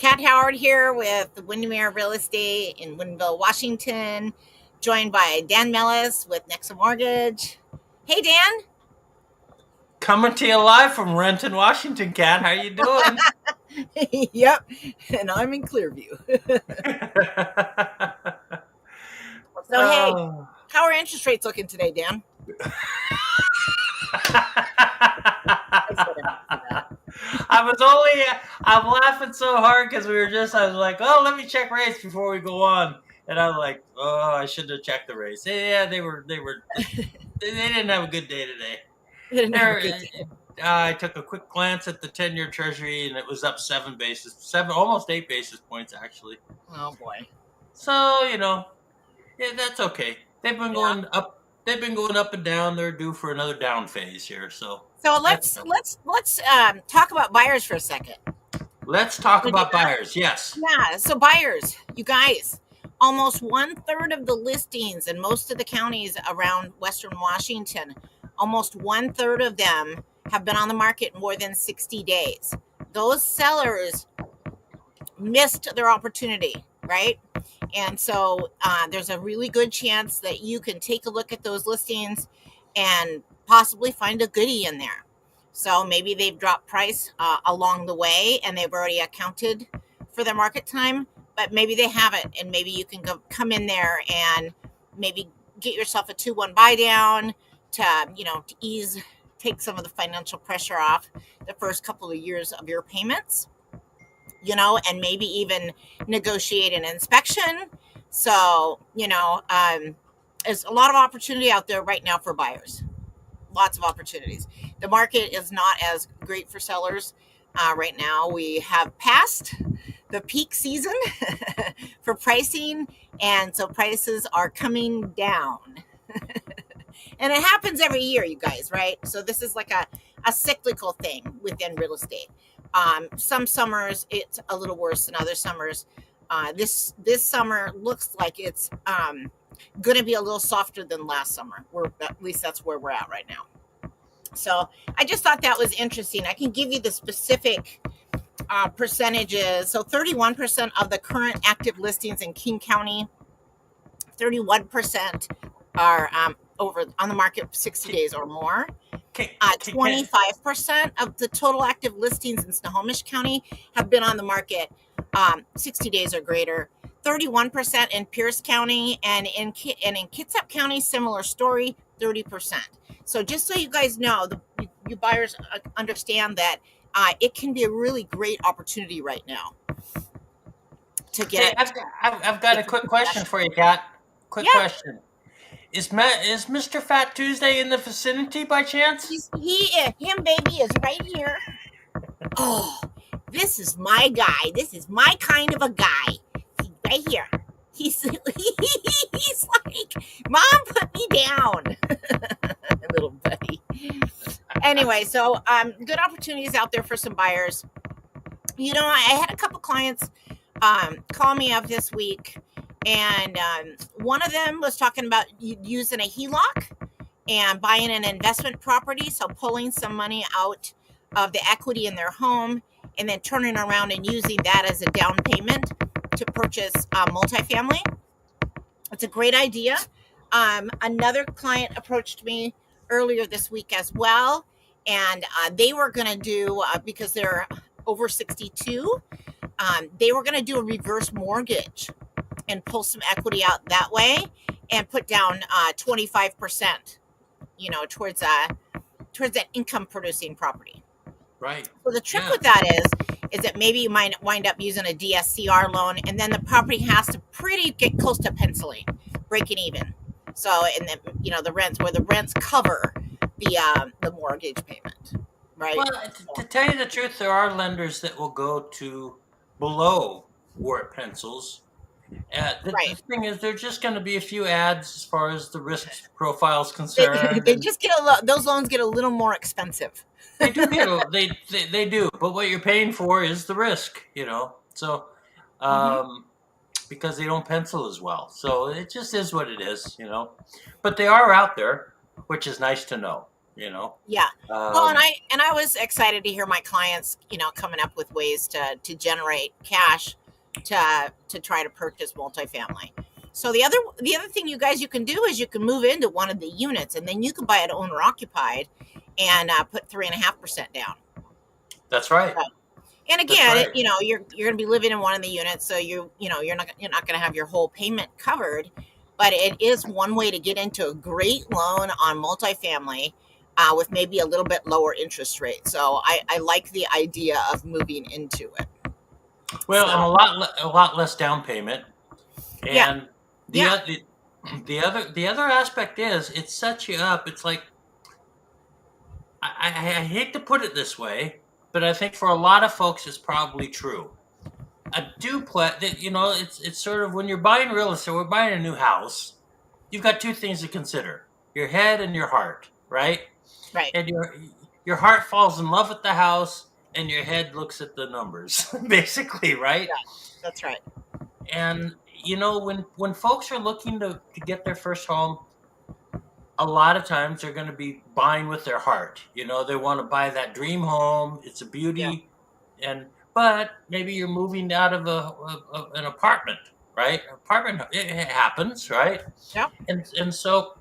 Kat Howard here with Windermere Real Estate in Woodinville, Washington, joined by Dan Mellis with Nexa Mortgage. Hey, Dan. Coming to you live from Renton, Washington, Kat. How you doing? Yep, and I'm in Clearview. So, hey, Oh. how are interest rates looking today, Dan? I said after that. I'm laughing so hard because I was like, oh, let me check rates before we go on. And I was like, oh, I should have checked the rates. Yeah, they didn't have a good day today. I didn't have a There, good day. I took a quick glance at the 10-year Treasury, and it was up almost 8 basis points actually. Oh boy. So yeah, that's okay. Yeah. They've been going up and down. They're due for another down phase here. So So that's let's talk about buyers for a second. let's talk Wanna do about that? buyers. Yes. Yeah. So buyers, you guys, almost 1/3 of the listings in most of the counties around Western Washington, almost 1/3 of them have been on the market more than 60 days. Those sellers missed their opportunity, right? And so there's a really good chance that you can take a look at those listings and possibly find a goodie in there. So maybe they've dropped price along the way and they've already accounted for their market time, but maybe they haven't. And maybe you can come in there and maybe get yourself a 2-1 buy down to take some of the financial pressure off the first couple of years of your payments, and maybe even negotiate an inspection. So, there's a lot of opportunity out there right now for buyers. Lots of opportunities. The market is not as great for sellers right now. We have passed the peak season for pricing, and so prices are coming down. And it happens every year, you guys, right? So this is like a cyclical thing within real estate. Some summers it's a little worse than other summers. This summer looks like it's going to be a little softer than last summer. At least that's where we're at right now. So I just thought that was interesting. I can give you the specific percentages. So 31% of the current active listings in King County, 31% are over on the market 60 days or more. 25% of the total active listings in Snohomish County have been on the market 60 days or greater. 31% in Pierce County, and in Kitsap County, similar story, 30%. So just so you guys know, you buyers understand that it can be a really great opportunity right now to get. I've got a quick question for you, Kat. Quick Yeah. question. Is Mr. Fat Tuesday in the vicinity by chance? Him baby is right here. Oh, this is my guy. This is my kind of a guy. He's right here. He's like, Mom, put me down. Little buddy. Anyway, so good opportunities out there for some buyers. I had a couple clients call me up this week, and one of them was talking about using a HELOC and buying an investment property, so pulling some money out of the equity in their home and then turning around and using that as a down payment to purchase multifamily. It's a great idea. Another client approached me earlier this week as well, and they were going to do, because they're over 62, they were going to do a reverse mortgage and pull some equity out that way and put down 25%, towards that income producing property. Right. So the trick with that is that maybe you might wind up using a DSCR loan, and then the property has to get close to penciling, breaking even. So, and then the rents cover the mortgage payment, right? Well, to tell you the truth, there are lenders that will go to below where it pencils. The thing is, there's just going to be a few ads as far as the risk profile is concerned. They just those loans get a little more expensive. They do they do, but what you're paying for is the risk, So, because they don't pencil as well, so it just is what it is, But they are out there, which is nice to know. you know. Yeah. Well, and Um, I was excited to hear my clients, coming up with ways to generate cash to try to purchase multifamily. So the other thing you can do is you can move into one of the units, and then you can buy it owner occupied and put 3.5% down. that's right. And That's again, right. you're going to be living in one of the units, so you're not going to have your whole payment covered, but it is one way to get into a great loan on multifamily with maybe a little bit lower interest rate. So I like the idea of moving into it. Well, and So a lot less down payment. yeah, And the yeah, oth- the other aspect is it sets you up. It's like I hate to put it this way, but I think for a lot of folks it's probably true. A duplex, it's sort of when you're buying real estate, we're buying a new house. You've got two things to consider: your head and your heart, right? right, And your heart falls in love with the house, and your head looks at the numbers, basically, right? yeah, that's right. And when folks are looking to get their first home, a lot of times they're going to be buying with their heart. They want to buy that dream home. It's a Yeah, beauty, but maybe you're moving out of an apartment, right? Apartment, it happens, right? yeah, And so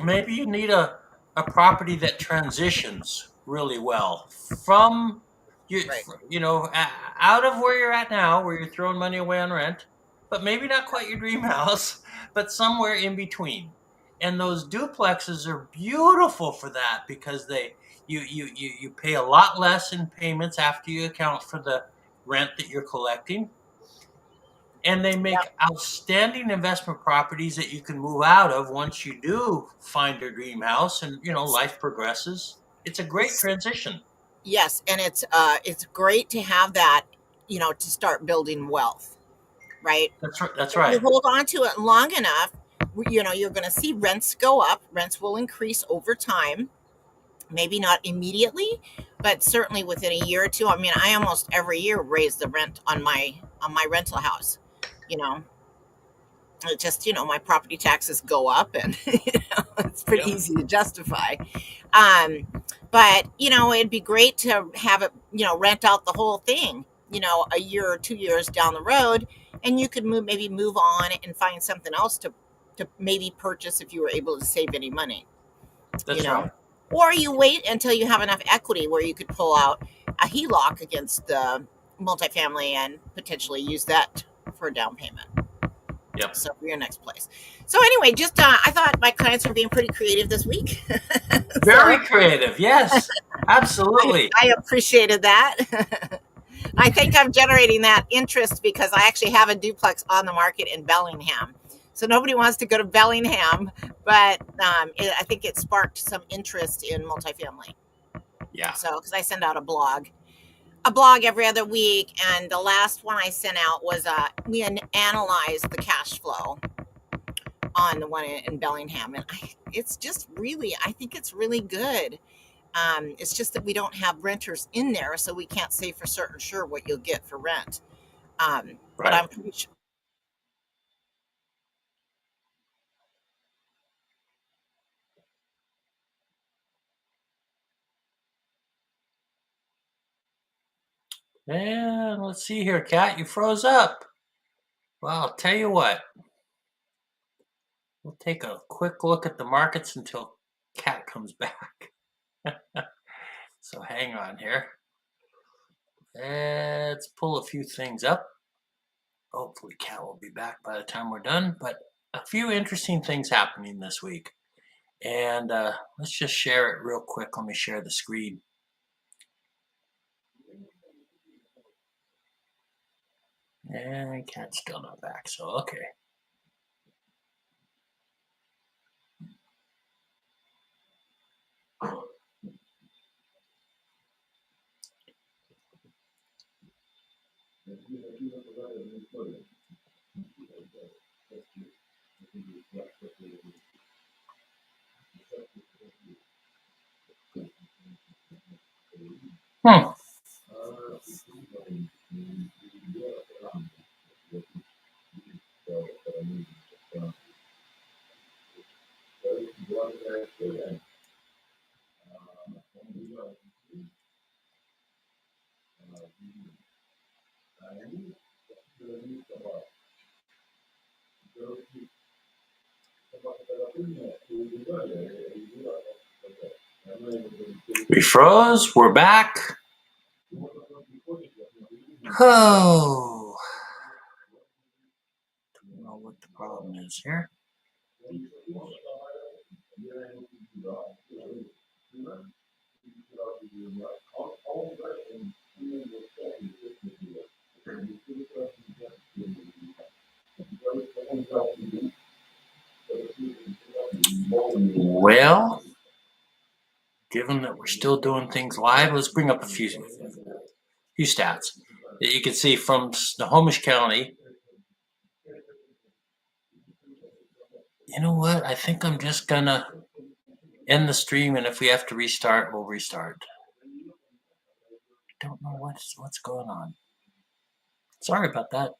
maybe you need a property that transitions really well from you right. you know out of where you're at now, where you're throwing money away on rent, but maybe not quite your dream house, but somewhere in between. And those duplexes are beautiful for that because you pay a lot less in payments after you account for the rent that you're collecting, and they Yeah. make outstanding investment properties that you can move out of once you do find your dream house, and It's life progresses. It's a great it's transition. yes, and it's great to have that, to start building wealth, right? That's right. That's If you right. hold on to it long enough, you're going to see rents go up. Rents will increase over time. Maybe not immediately, but certainly within a year or two. I mean, I almost every year raise the rent on my rental house. You know, it just my property taxes go up, and it's pretty Yep. easy to justify. Um, but it'd be great to have it, rent out the whole thing. A year or 2 years down the road, and you could maybe move on and find something else to maybe purchase if you were able to save any money. You That's know, right. or you wait until you have enough equity where you could pull out a HELOC against the multifamily and potentially use that for a down payment. Yep. So for your next place. So anyway, just I thought my clients were being pretty creative this week. So Very creative. Yes. Absolutely. I appreciated that. I think I'm generating that interest because I actually have a duplex on the market in Bellingham. So nobody wants to go to Bellingham, but I think it sparked some interest in multifamily. Yeah. So because I send out a blog every other week, and the last one I sent out was we analyzed the cash flow on the one in Bellingham, and it's just really, I think it's really good. It's just that we don't have renters in there, so we can't say for certain sure what you'll get for rent. But Right. I'm pretty sure. And let's see here, Kat. You froze up. Well, I'll tell you what. We'll take a quick look at the markets until Kat comes back. So hang on here. Let's pull a few things up. Hopefully, Kat will be back by the time we're done. But a few interesting things happening this week. And let's just share it real quick. Let me share the screen. And Kat's still not back. So, okay. Hmm. We froze. We're back. Oh, don't know what the problem is here. Well, given that we're still doing things live, let's bring up a few stats that you can see from Snohomish County. You know what? I think I'm just gonna end the stream, and if we have to restart, we'll restart. Don't know what's going on. Sorry about that.